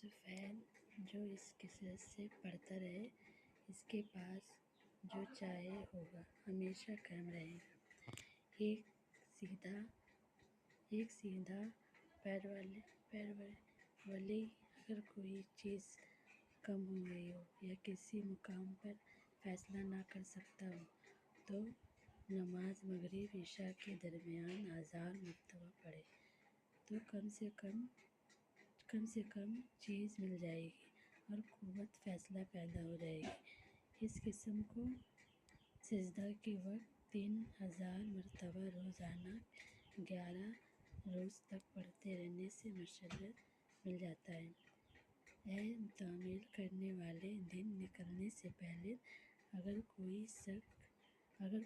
لفظ فعل جو اس کثرت سے پڑھتا رہے، اس کے پاس جو چاہے ہوگا، ہمیشہ قائم رہے گا۔ ایک سیدھا پیر والی اگر کوئی چیز کم ہو گئی ہو یا کسی مقام پر فیصلہ نہ کر سکتا ہو تو نماز مغرب عشاء کے درمیان 1000 مرتبہ پڑھے تو کم سے کم چیز مل جائے گی اور قوت فیصلہ پیدا ہو جائے گی۔ اس قسم کو سجدہ کے وقت 3000 مرتبہ روزانہ 11 روز تک پڑھتے رہنے سے مسرت مل جاتا ہے۔ اے تعمیل کرنے والے، دن نکلنے سے پہلے اگر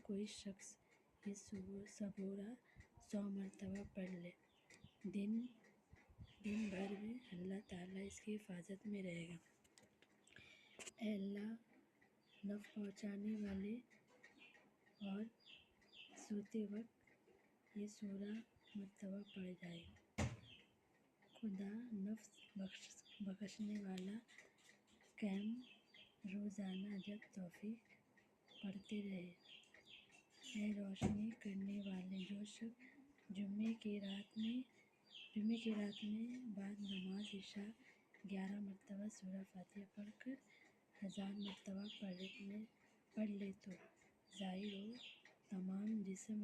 کوئی شخص یہ سورہ 100 مرتبہ پڑھ لے، دن بھر میں اللہ تعالیٰ اس کی حفاظت میں رہے گا۔ اے اللہ، نفع پہنچانے والے، اور سوتے وقت یہ سورہ مرتبہ پڑھ جائے۔ خدا نفس بخشنے والا، قائم روزانہ جب توفیق پڑھتے رہے۔ اے روشنی کرنے والے، جو شخص جمعے کی رات میں بعد نماز عشاء 11 مرتبہ سورہ فاتحہ پڑھ کر 1000 مرتبہ پڑھ لے تو ظاہر و تمام جسم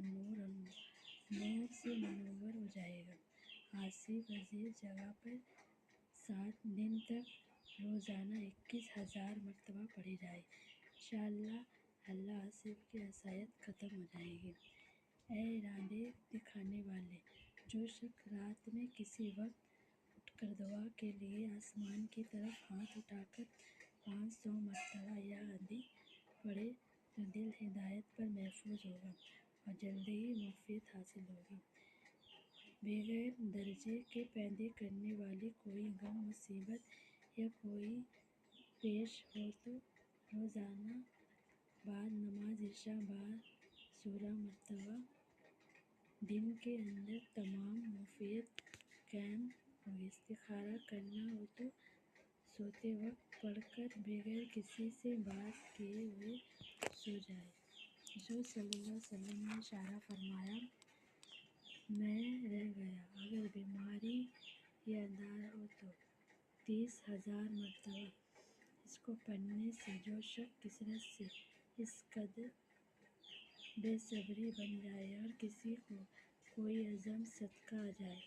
نور سے منور ہو جائے گا۔ حاصل پذیر جگہ پر 7 دن تک روزانہ 21000 مرتبہ پڑھی جائے، انشاءاللہ اللہ حاسب کی عصیت ختم ہو جائے گی۔ اے ارادے دکھانے والے، جو شخص رات میں کسی وقت اٹھ کر دعا کے لیے آسمان کی طرف ہاتھ اٹھا کر 500 مرتبہ یا ادھیک پڑھے تو دل ہدایت پر محفوظ ہوگا اور جلدی ہی معافیت حاصل ہوگی۔ بغیر درجے کے پیدا کرنے والی کوئی غم مصیبت یا کوئی پیش ہو تو روزانہ بعد نماز عشاء 12 سورہ مرتبہ دن کے اندر تمام معافیت قائم ہوگی۔ استخارہ کرنا ہو تو سوتے وقت پڑھ کر بغیر کسی سے بات کیے ہوئے سو جائے۔ حضور صلی اللہ علیہ وسلم نے اشارہ فرمایا، میں رہ گیا، اگر بیماری یا اندھیرا ہو تو 30,000 مرتبہ اس کو پڑھنے سے جو شخص کثرت سے اس قدر بے صبر بن جائے اور کسی کو کوئی عزم صدقہ آ جائے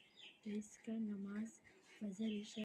تو اس کا نماز فجر عشاء